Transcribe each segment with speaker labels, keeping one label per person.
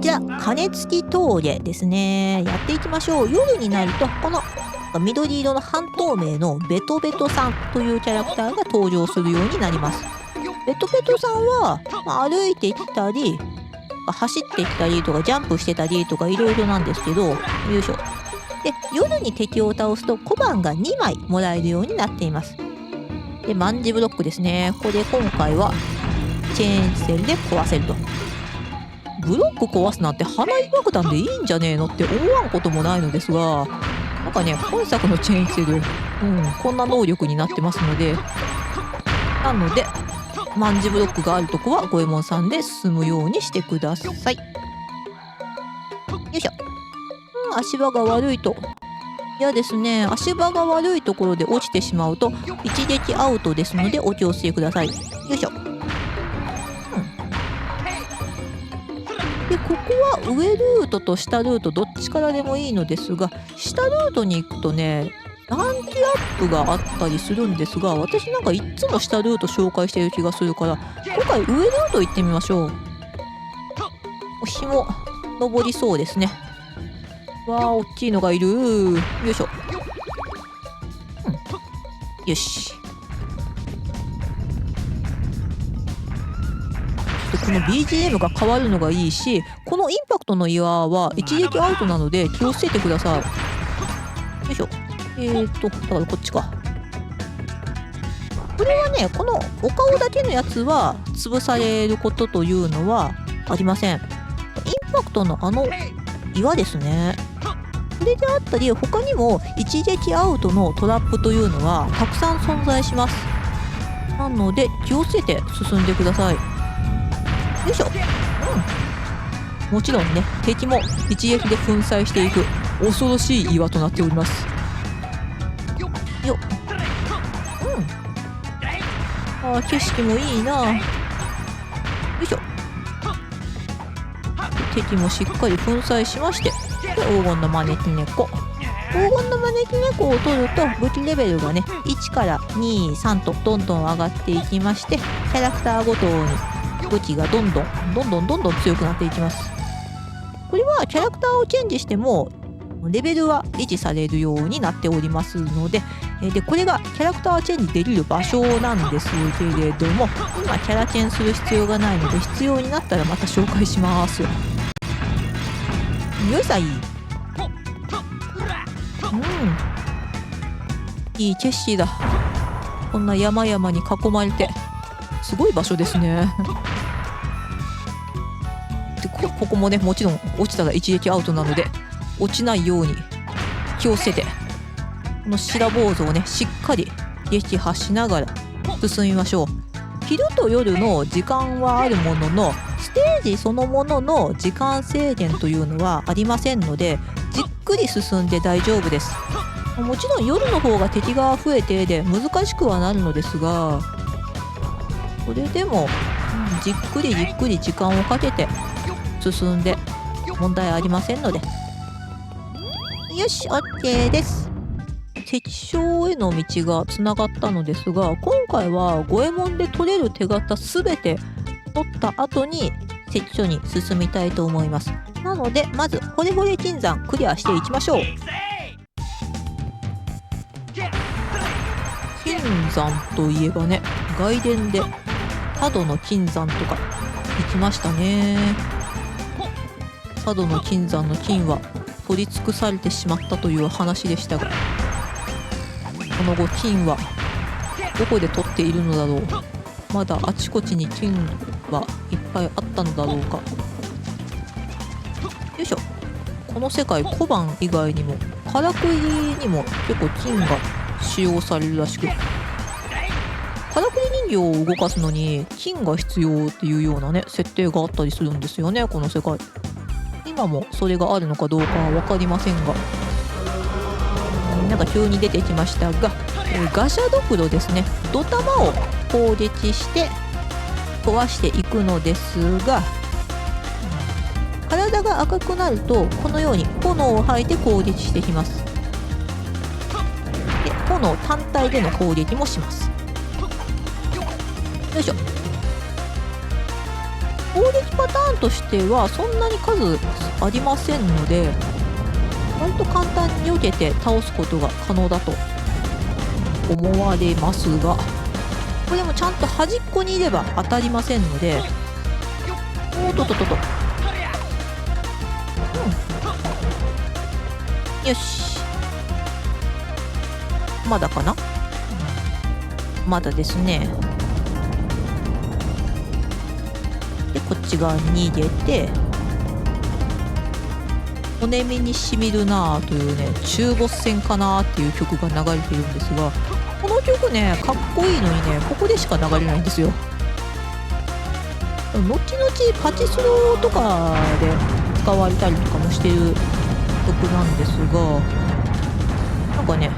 Speaker 1: ちら鐘つき峠ですね。やっていきましょう。夜になるとこの緑色の半透明のベトベトさんというキャラクターが登場するようになります。ベトベトさんは、歩いてきたり走ってきたりとかジャンプしてたりとかいろいろなんですけど、よいしょ。で、夜に敵を倒すと小判が2枚もらえるようになっています。で、万字ブロックですね。これ今回はチェーンセルで壊せると。ブロック壊すなんて花火爆弾でいいんじゃねえのって思わんこともないのですが、なんかね、今作のチェーンセル、こんな能力になってますので、万字ブロックがあるとこは五右衛門さんで進むようにしてください。よいしょ。足場が悪いと嫌ですね。足場が悪いところで落ちてしまうと一撃アウトですのでお気をつけください。よいしょ。で、ここは上ルートと下ルートどっちからでもいいのですが、下ルートに行くとね、ランクアップがあったりするんですが、私なんかいつも下ルート紹介してる気がするから、今回上ルート行ってみましょう。日も昇りそうですね。わあ、大きいのがいる。よいしょ。よし。で、この BGM が変わるのがいいし、このインパクトの岩は一撃アウトなので気をつけてください。よいしょ。だからこっちか。これはね、このお顔だけのやつは潰されることというのはありません。インパクトの岩ですね。これであったり、他にも一撃アウトのトラップというのはたくさん存在します。なので気をつけて進んでください。よいしょ。もちろんね、敵も一撃で粉砕していく恐ろしい岩となっております。よっ。景色もいいな。よいしょ。敵もしっかり粉砕しまして、で、黄金の招き猫。黄金の招き猫を取ると武器レベルがね、1から2、3とどんどん上がっていきまして、キャラクターごとに武器がどんどん強くなっていきます。これはキャラクターをチェンジしてもレベルは維持されるようになっておりますので、これがキャラクターチェンジできる場所なんですけれども、今キャラチェンする必要がないので、必要になったらまた紹介します。よいさい。いい景色だ。こんな山々に囲まれてすごい場所ですね。で、ここもね、もちろん落ちたら一撃アウトなので落ちないように気をつけて、この白坊主をね、しっかり撃破しながら進みましょう。昼と夜の時間はあるものの、ステージそのものの時間制限というのはありませんので、じっくり進んで大丈夫です。もちろん夜の方が敵が増えてで難しくはなるのですが、それでも、じっくり時間をかけて進んで問題ありませんので。よし、 OK です。敵将への道がつながったのですが、今回は五右衛門で取れる手形すべて取った後に関所に進みたいと思います。なのでまずホレホレ金山クリアしていきましょう。金山といえばね、外伝で佐渡の金山とか行きましたね。佐渡の金山の金は取り尽くされてしまったという話でしたが、その後金はどこで取っているのだろう。まだあちこちに金はいっぱいあったのだろうか。よいしょ。この世界小判以外にもからくりにも結構金が使用されるらしく、からくり人形を動かすのに金が必要っていうようなね、設定があったりするんですよね、この世界。今もそれがあるのかどうかは分かりませんが、なんか急に出てきましたが、ガシャドクロですね、ドタマを攻撃して壊していくのですが、体が赤くなるとこのように炎を吐いて攻撃してきます。で、炎単体での攻撃もします。よいしょ。攻撃パターンとしてはそんなに数ありませんので、割と簡単に避けて倒すことが可能だと思われますが、これもちゃんと端っこにいれば当たりませんので、おっとっとっとっと、よし、まだかな、まだですね。でこっち側に逃げて、骨身にしみるなーというね、中ボス戦かなーっていう曲が流れているんですが、この曲ねかっこいいのにね、ここでしか流れないんですよ。後々パチスロとかで使われたりとかもしてる曲なんですが、なんかね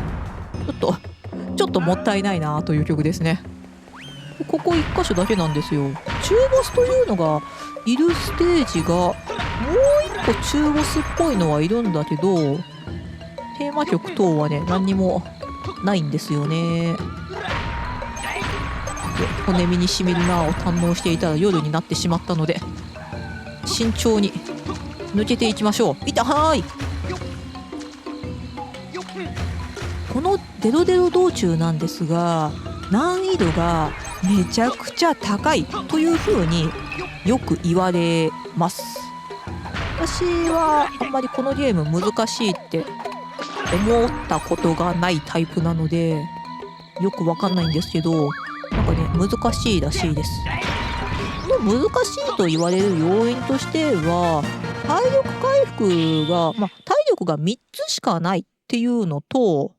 Speaker 1: ちょっともったいないなという曲ですね。ここ1箇所だけなんですよ。中ボスというのがいるステージがもう1個中ボスっぽいのはいるんだけど、テーマ曲等はね何にもないんですよね。骨身にしみるなを堪能していたら夜になってしまったので、慎重に抜けていきましょう。いたはーい。このデロデロ道中なんですが、難易度がめちゃくちゃ高いというふうによく言われます。私はあんまりこのゲーム難しいって思ったことがないタイプなのでよくわかんないんですけど、なんかね難しいらしいです。この難しいと言われる要因としては、体力回復が、体力が3つしかないっていうのと、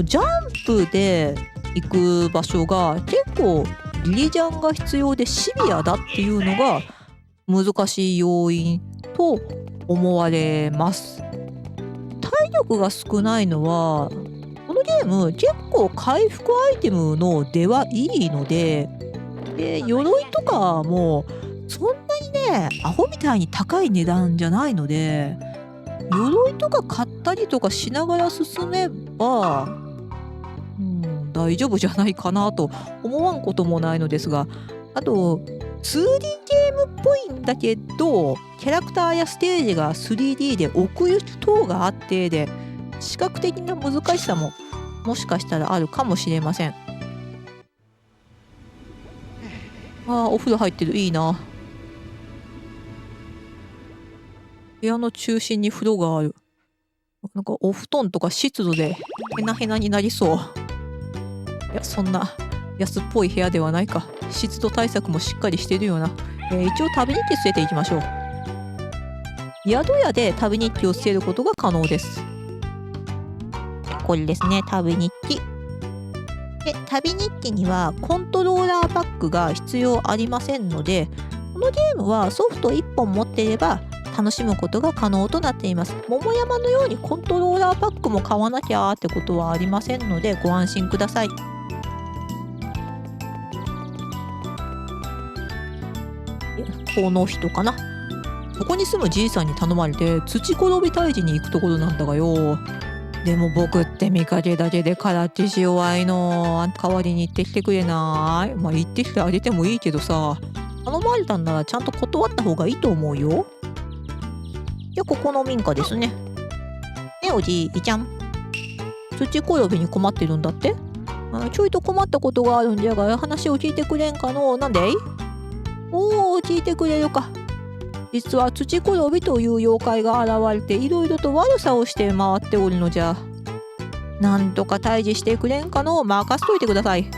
Speaker 1: ジャンプで行く場所が結構リリジャンが必要でシビアだっていうのが難しい要因と思われます。体力が少ないのはこのゲーム結構回復アイテムの出はいいので、鎧とかもそんなにねアホみたいに高い値段じゃないので、鎧とか買ったりとかしながら進めば、大丈夫じゃないかなと思わんこともないのですが、あと 2D ゲームっぽいんだけどキャラクターやステージが 3D で奥行き等があってで、視覚的な難しさももしかしたらあるかもしれません。お風呂入ってる、いいな。部屋の中心に風呂がある。なんかお布団とか湿度でヘナヘナになりそう。いや、そんな安っぽい部屋ではないか。湿度対策もしっかりしてるような。一応旅日記据えていきましょう。宿屋で旅日記を据えることが可能です。これですね、旅日記。で、旅日記にはコントローラーパックが必要ありませんので、このゲームはソフト1本持っていれば楽しむことが可能となっています。桃山のようにコントローラーパックも買わなきゃってことはありませんのでご安心ください。この人かな。ここに住むじいさんに頼まれて土転び退治に行くところなんだがよ。でも僕って見かけだけでからっきし弱いの。代わりに行ってきてくれない？行ってきてあげてもいいけどさ、頼まれたんならちゃんと断った方がいいと思うよ。じゃあここの民家ですね。ね、おじいちゃん。土転びに困ってるんだって？ちょいと困ったことがあるんじゃが話を聞いてくれんかの？なんでい？おー、聞いてくれるか。実は土転びという妖怪が現れていろいろと悪さをして回っておるのじゃ。なんとか退治してくれんかの？任せといてください。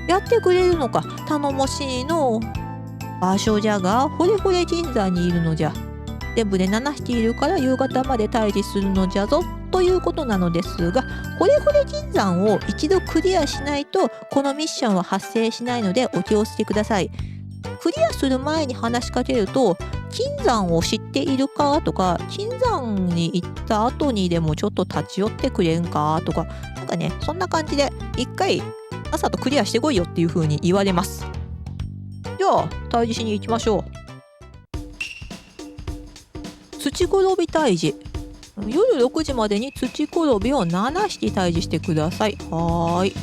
Speaker 1: やってくれるのか？頼もしいの。場所じゃがほれほれ金山にいるのじゃ。全部で7匹いるから夕方まで退治するのじゃぞということなのですが、ほれほれ金山を一度クリアしないとこのミッションは発生しないのでお気をつけください。クリアする前に話しかけると、金山を知っているかとか、金山に行った後にでもちょっと立ち寄ってくれんかとか、なんかね、そんな感じで一回朝とクリアしてこいよっていう風に言われます。じゃあ退治しに行きましょう。土転び退治。夜6時までに土転びを7匹退治してください。はーい。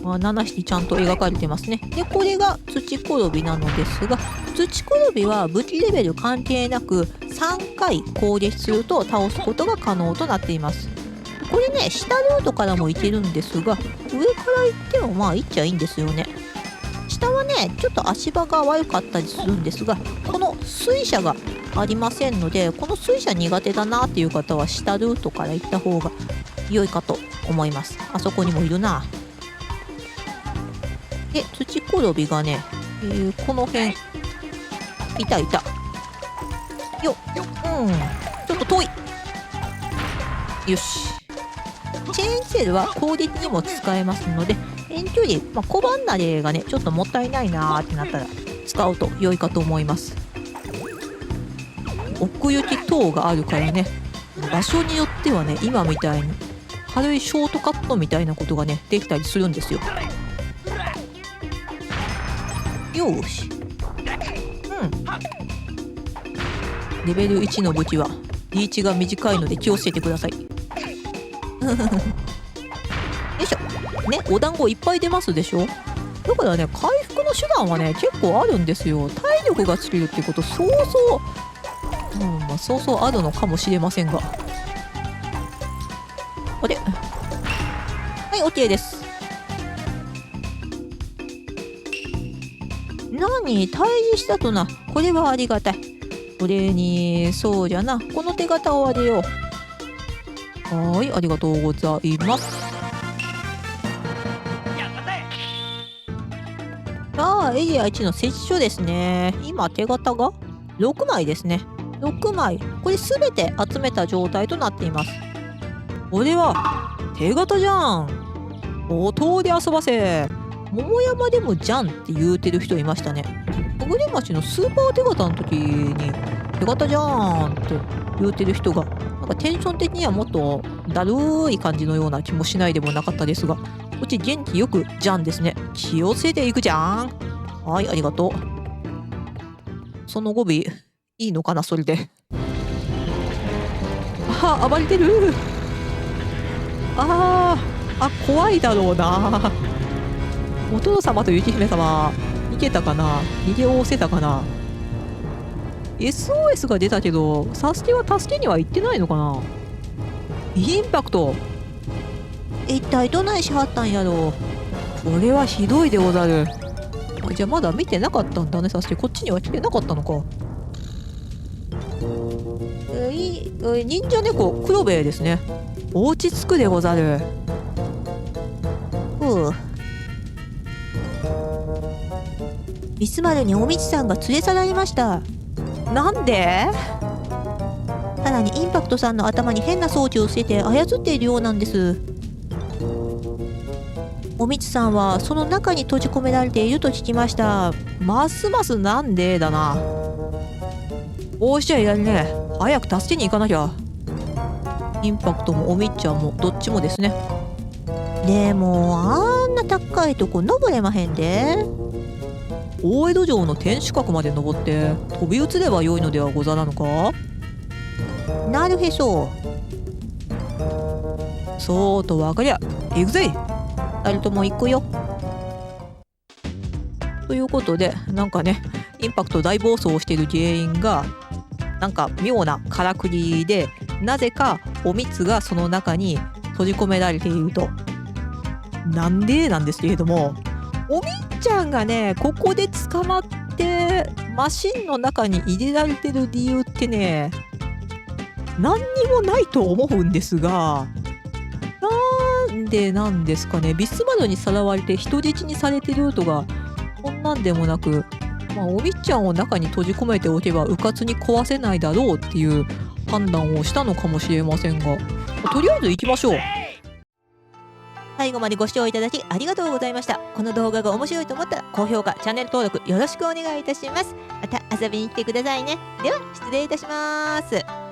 Speaker 1: 7匹ちゃんと描かれてますね。で、これが土転びなのですが、土転びは武器レベル関係なく3回攻撃すると倒すことが可能となっています。これね、下ルートからも行けるんですが、上から行ってもまあ行っちゃいいんですよね。下はね、ちょっと足場が悪かったりするんですが、この水車がありませんので、この水車苦手だなっていう方は下ルートから行った方が良いかと思います。あそこにもいるな。で、土転びがね、この辺いたいたよ。ちょっと遠い。よし。チェーンセルは攻撃にも使えますので、遠距離、小離れがねちょっともったいないなーってなったら使うと良いかと思います。奥行き等があるからね、場所によってはね、今みたいに軽いショートカットみたいなことがねできたりするんですよ。よし。レベル1の武器はリーチが短いので気をつけてください。よいしょ。ね、お団子いっぱい出ますでしょ。だからね、回復の手段はね結構あるんですよ。体力がつけるっていうことそうそうあるのかもしれませんが、あれ、はい、 OK です。何、退治したとな。これはありがたい。それにそうじゃな、この手形をあげよう。はい、ありがとうございます。エリア1の設置所ですね。今手形が6枚ですね。6枚、これすべて集めた状態となっています。これは手形じゃん。お通り遊ばせ。桃山でもじゃんって言うてる人いましたね。小栗町のスーパー手形の時に手形じゃんって言うてる人が、なんかテンション的にはもっとだるい感じのような気もしないでもなかったですが、こっち元気よくじゃんですね。気をつけていくじゃん。はい、ありがとう。その語尾いいのかな、それで。暴れてる。怖いだろうな。お父様と雪姫様逃げたかな、逃げおおせたかな。 SOS が出たけどサスケは助けには行ってないのかな。インパクト、一体どないしはったんやろう。これはひどいでござる。じゃあまだ見てなかったんだね、サスケ。こっちには来てなかったのか。忍者猫黒兵衛ですね。落ち着くでござる。ミスマルにおみちさんが連れ去られました。なんで？さらにインパクトさんの頭に変な装置をつけて操っているようなんです。おみちさんはその中に閉じ込められていると聞きました。ますますなんでだな。こうしちゃいられねえ。早く助けに行かなきゃ。インパクトもおみっちゃんもどっちもですね。でもあんな高いとこ登れまへんで。大江戸城の天守閣まで登って飛び移ればよいのではござらぬか。なるへそ。そうとわかりゃ行くぜ。二人とも行くよ。ということで、なんかね、インパクト大暴走をしている原因がなんか妙なからくりで、なぜかおみつがその中に閉じ込められていると。なんでなんですけれども、おみっちゃんがねここで捕まってマシンの中に入れられてる理由ってね、何にもないと思うんですが、なんでなんですかね。ビスマルにさらわれて人質にされてるとかこんなんでもなく、おみっちゃんを中に閉じ込めておけばうかつに壊せないだろうっていう判断をしたのかもしれませんが、とりあえず行きましょう。最後までご視聴いただきありがとうございました。この動画が面白いと思ったら高評価、チャンネル登録よろしくお願いいたします。また遊びに来てくださいね。では失礼いたします。